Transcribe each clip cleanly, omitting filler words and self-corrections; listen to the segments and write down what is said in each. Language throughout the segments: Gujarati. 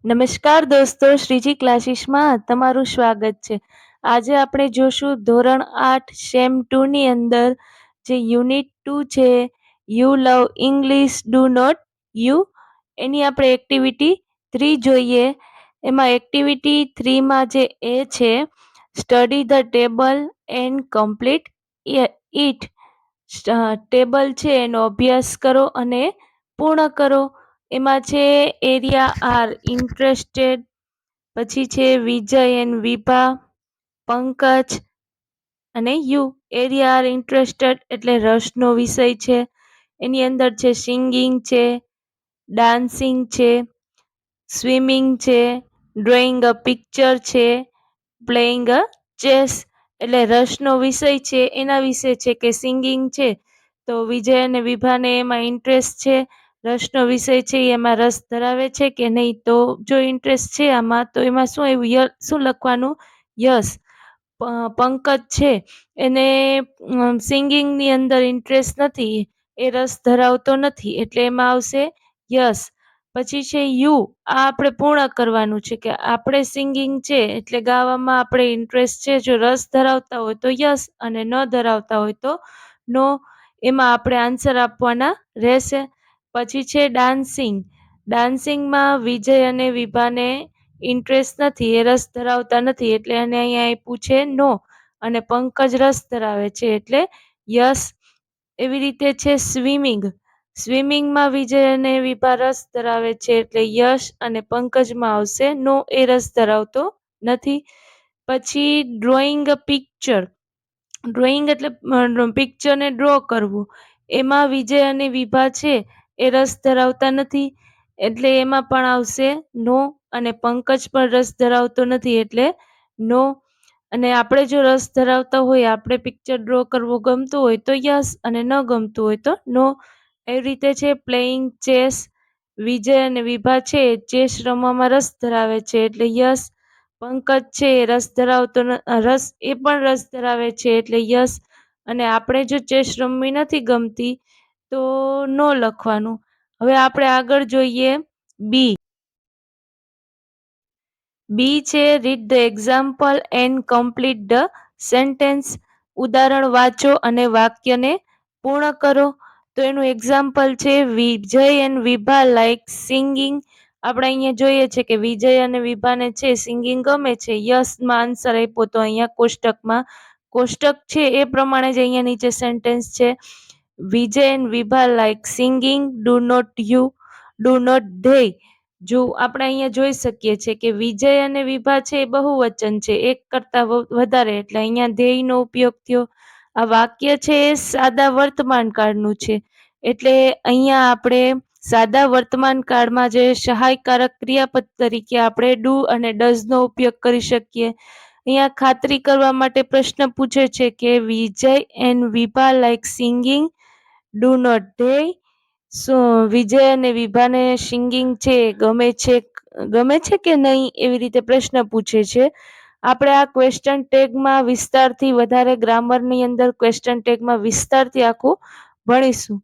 નમસ્કાર દોસ્તો, શ્રીજી ક્લાસીસમાં તમારું સ્વાગત છે. આજે આપણે જોશું ધોરણ 8 સેમ 2 ની અંદર જે યુનિટ 2 છે, you love English do not you, એની આપણે એક્ટિવિટી 3 જોઈએ. એમાં એક્ટિવિટી 3 માં જે એ છે, study the table and complete it. Table છે એનો અભ્યાસ કરો અને પૂર્ણ કરો. એમાં છે એરિયા આર ઇન્ટરેસ્ટેડ, પછી છે વિજય એન્ડ વિભા, પંકજ અને યુ. એરિયા આર ઇન્ટરેસ્ટેડ એટલે રસનો વિષય છે. એની અંદર છે સિંગિંગ છે, ડાન્સિંગ છે, સ્વિમિંગ છે, ડ્રોઈંગ અ પિક્ચર છે, પ્લેઇંગ અ ચેસ. એટલે રસનો વિષય છે એના વિશે છે કે સિંગિંગ છે તો વિજય અને વિભાને એમાં ઇન્ટરેસ્ટ છે, રસનો વિષય છે એમાં રસ ધરાવે છે કે નહીં. તો જો ઇન્ટરેસ્ટ છે આમાં તો એમાં શું આવ્યું, શું લખવાનું, યસ. પંકજ છે એને સિંગિંગની અંદર ઇન્ટરેસ્ટ નથી, એ રસ ધરાવતો નથી, એટલે એમાં આવશે યસ. પછી છે યુ, આ આપણે પૂર્ણ કરવાનું છે કે આપણે સિંગિંગ છે એટલે ગાવામાં આપણે ઇન્ટરેસ્ટ છે, જો રસ ધરાવતા હોય તો યસ અને ન ધરાવતા હોય તો નો. એમાં આપણે આન્સર આપવાના રહેશે. પછી છે ડાન્સિંગ. ડાન્સિંગમાં વિજય અને વિભાને ઇન્ટરેસ્ટ નથી, એ રસ ધરાવતા નથી, એટલે એને અહીંયા આપ્યું છે નો. અને પંકજ રસ ધરાવે છે એટલે યસ. એવી રીતે છે સ્વિમિંગ. સ્વિમિંગમાં વિજય અને વિભા રસ ધરાવે છે એટલે યશ અને પંકજમાં આવશે નો, એ રસ ધરાવતો નથી. પછી ડ્રોઈંગ અ પિક્ચર. ડ્રોઈંગ એટલે પિક્ચરને ડ્રો કરવું. એમાં વિજય અને વિભા છે એ રસ ધરાવતા નથી, એટલે એમાં પણ આવશે નો. અને પંકજ પણ રસ ધરાવતો નથી એટલે નો. અને આપણે જો રસ ધરાવતા હોય, આપણે પિક્ચર ડ્રો કરવું ગમતું હોય તો યસ અને ન ગમતું હોય તો નો. એવી રીતે છે પ્લેઇંગ ચેસ. વિજય અને વિભા છે ચેસ રમવામાં રસ ધરાવે છે એટલે યસ. પંકજ છે રસ ધરાવતો એ પણ રસ ધરાવે છે એટલે યસ. અને આપણે જો ચેસ રમવી નથી ગમતી તો નો લખવાનું. હવે આપણે આગળ જોઈએ બી. બી છે read the example and complete the sentence. ઉદાહરણ વાંચો અને વાક્યને પૂર્ણ કરો. તો એનું એક્ઝામ્પલ છે Vijay and Vibha like singing. આપણે અહીંયા જોઈએ છે કે વિજય અને વિભાને છે સિંગિંગ ગમે છે, યસમાં આન્સર આપ્યો તો અહીંયા કોષ્ટકમાં કોષ્ટક છે એ પ્રમાણે જ અહીંયા નીચે સેન્ટેન્સ છે. Vijay and Vibha like singing, do not you, do not they. જો આપણે અહીંયા જોઈ શકીએ છીએ કે વિજય અને વિભા છે એ બહુવચન છે, એક કરતા વધારે, એટલે અહીંયા ધ્યેયનો ઉપયોગ થયો. આ વાક્ય છે એ સાદા વર્તમાન કાળનું છે, એટલે અહીંયા આપણે સાદા વર્તમાન કાળમાં જે સહાયકારક ક્રિયાપદ તરીકે આપણે ડુ અને ડઝનો ઉપયોગ કરી શકીએ. અહીંયા ખાતરી કરવા માટે પ્રશ્ન પૂછે છે કે Vijay and Vibha like singing, do not they. શું વિજય અને વિભાને સિંગિંગ છે ગમે છે કે નહીં, એવી રીતે પ્રશ્ન પૂછે છે. આપણે આ ક્વેશ્ચન ટેગમાં વિસ્તારથી વધારે ગ્રામરની અંદર ક્વેશ્ચન ટેગમાં વિસ્તારથી આખું ભણીશું.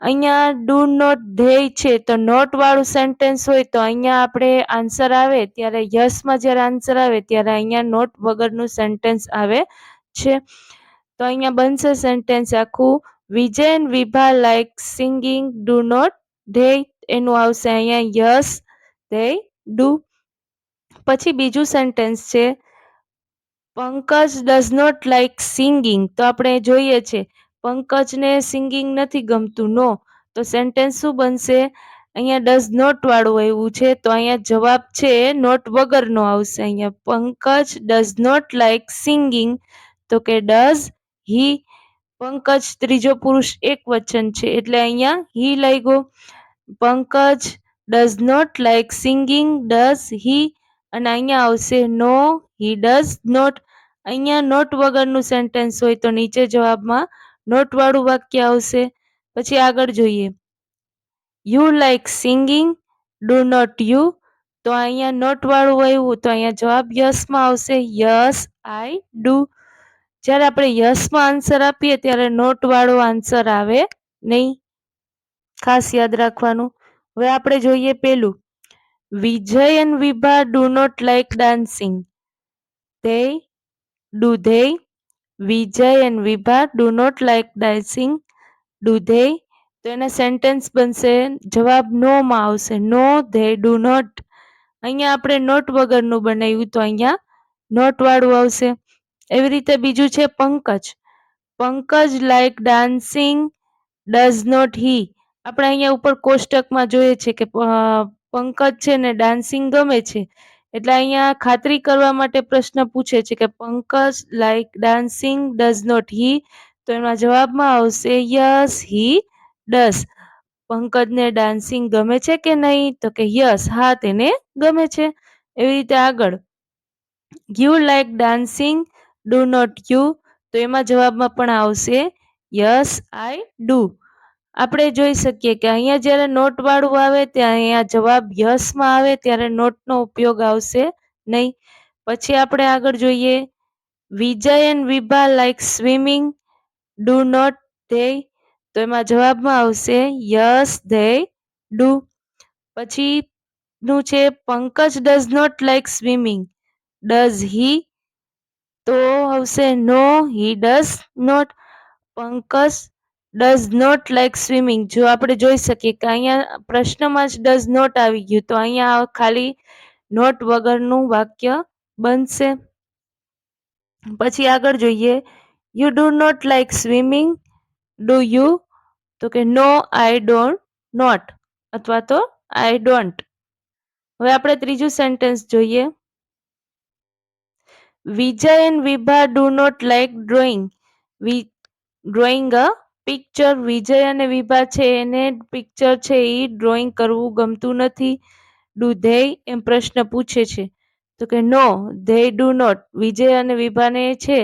અહીંયા ડુ નોટ ધેય છે તો નોટ વાળું સેન્ટેન્સ હોય તો અહીંયા આપણે આન્સર આવે ત્યારે યસમાં જ્યારે આન્સર આવે ત્યારે અહીંયા નોટ વગરનું સેન્ટેન્સ આવે છે. તો અહીંયા બનશે સેન્ટેન્સ આખું Vijay and Vibha like singing, do not they. એનું આવશે અહીંયા યસ ધે ડુ. પછી બીજું સેન્ટેન્સ છે Pankaj does not like singing. તો આપણે જોઈએ છે પંકજને સિંગિંગ નથી ગમતું, નો. તો સેન્ટેન્સ શું બનશે, અહીંયા ડઝ નોટ વાળું આવ્યું છે તો અહીંયા જવાબ છે નોટ વગરનો આવશે. અહીંયા Pankaj does not like singing, તો કે ડઝ હી. પંકજ ત્રીજો પુરુષ એક વચન છે એટલે અહીંયા હી લાગ્યો. Pankaj does not like singing, does he. અને અહીંયા આવશે નો હી ડઝ નોટ. અહીંયા નોટ વગરનું સેન્ટેન્સ હોય તો નીચે જવાબમાં નોટ વાળું વાક્ય આવશે. પછી આગળ જોઈએ you like singing, do not you. તો અહીંયા નોટ વાળું આવ્યું તો અહીંયા જવાબ યસમાં આવશે, યસ આઈ ડુ. જ્યારે આપણે યસમાં આન્સર આપીએ ત્યારે નોટ વાળો આન્સર આવે નહીં, ખાસ યાદ રાખવાનું. હવે આપણે જોઈએ પેલું Vijay and Vibha do not like dancing. They do they? Vijay and Vibha do not like dancing. Do they? તો એના સેન્ટેન્સ બનશે, જવાબ નો માં આવશે. નો they do not. અહીંયા આપણે નોટ વગરનું બનાવ્યું તો અહીંયા નોટ વાળું આવશે. એવી રીતે બીજું છે Pankaj. Pankaj like dancing does not he. આપણે અહીંયા ઉપર કોષ્ટકમાં જોઈએ છે કે પંકજ છે ને ડાન્સિંગ ગમે છે, એટલે અહીંયા ખાતરી કરવા માટે પ્રશ્ન પૂછે છે કે Pankaj like dancing does not he. તો એમાં જવાબમાં આવશે યસ હી ડઝ. પંકજને ડાન્સિંગ ગમે છે કે નહીં? તો કે યસ, હા તેને ગમે છે. એવી રીતે આગળ you like dancing do not you. તો એમાં જવાબમાં પણ આવશે યસ આઈ ડુ. આપણે જોઈ શકીએ કે અહીંયા જ્યારે નોટ વાળું આવે ત્યાં અહીંયા જવાબ યસ માં આવે ત્યારે નોટનો ઉપયોગ આવશે નહીં. પછી આપણે આગળ જોઈએ Vijay and Vibha like swimming do not they. તો એમાં જવાબમાં આવશે યસ ધે ડુ. પછી નું છે Pankaj does not like swimming does he. તો આવશે no he does not. Pankaj does not like swimming. જો આપણે જોઈ શકીએ કે અહીંયા પ્રશ્નમાં જ ડઝ નોટ આવી ગયું, તો અહીંયા ખાલી નોટ વગરનું વાક્ય બનશે. પછી આગળ જોઈએ you do not like swimming do you. તો કે નો આઈ ડોન્ટ નોટ અથવા તો આઈ ડોન્ટ. હવે આપણે ત્રીજું સેન્ટેન્સ જોઈએ. Vijay and Vibha do not like drawing drawing a picture. Vijay અને વિભા છે એને પિક્ચર છે એ ડ્રોઈંગ કરવું ગમતું નથી. ડુ ધે એમ પ્રશ્ન પૂછે છે. તો કે નો ધે ડુ નોટ. વિજય અને વિભાને છે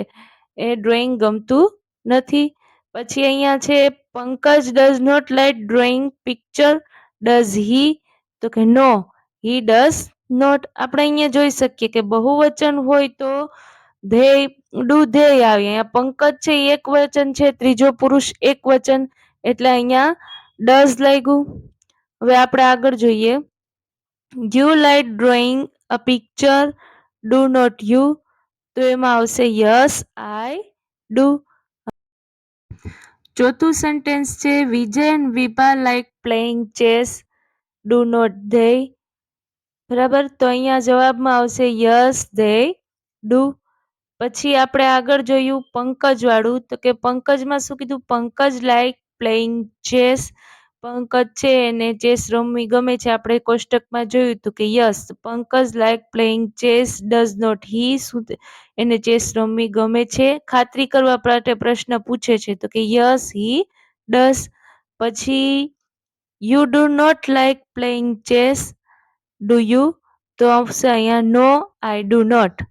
એ ડ્રોઈંગ ગમતું નથી. પછી અહીંયા છે Pankaj does not like drawing picture does he. તો કે નો હી ડઝ નોટ. આપણે અહીંયા જોઈ શકીએ કે બહુવચન હોય તો ધે ડુ ધે આવે. અહીંયા પંકજ છે એક વચન છે, ત્રીજો પુરુષ એક વચન, એટલે અહીંયા ડઝ લાગ્યું. હવે આપણે આગળ જોઈએ you like drawing a picture do not you. તો એમાં આવશે યસ આઈ ડુ. ચોથું સેન્ટેન્સ છે Vijay and Vibha like playing chess do not they. બરાબર, તો અહીંયા જવાબમાં આવશે યસ ધે ડુ. પછી આપણે આગળ જોયું પંકજ વાળું, તો કે પંકજમાં શું કીધું? Pankaj like playing chess. Pankaj છે એને ચેસ રમવી ગમે છે. આપણે કોષ્ટકમાં જોયું હતું કે yes Pankaj like playing chess does not he. શું એને ચેસ રમવી ગમે છે? ખાતરી કરવા માટે પ્રશ્ન પૂછે છે, તો કે યસ હી ડઝ. પછી you do not like playing chess do you. તો આવશે અહીંયા નો આઈ ડુ નોટ.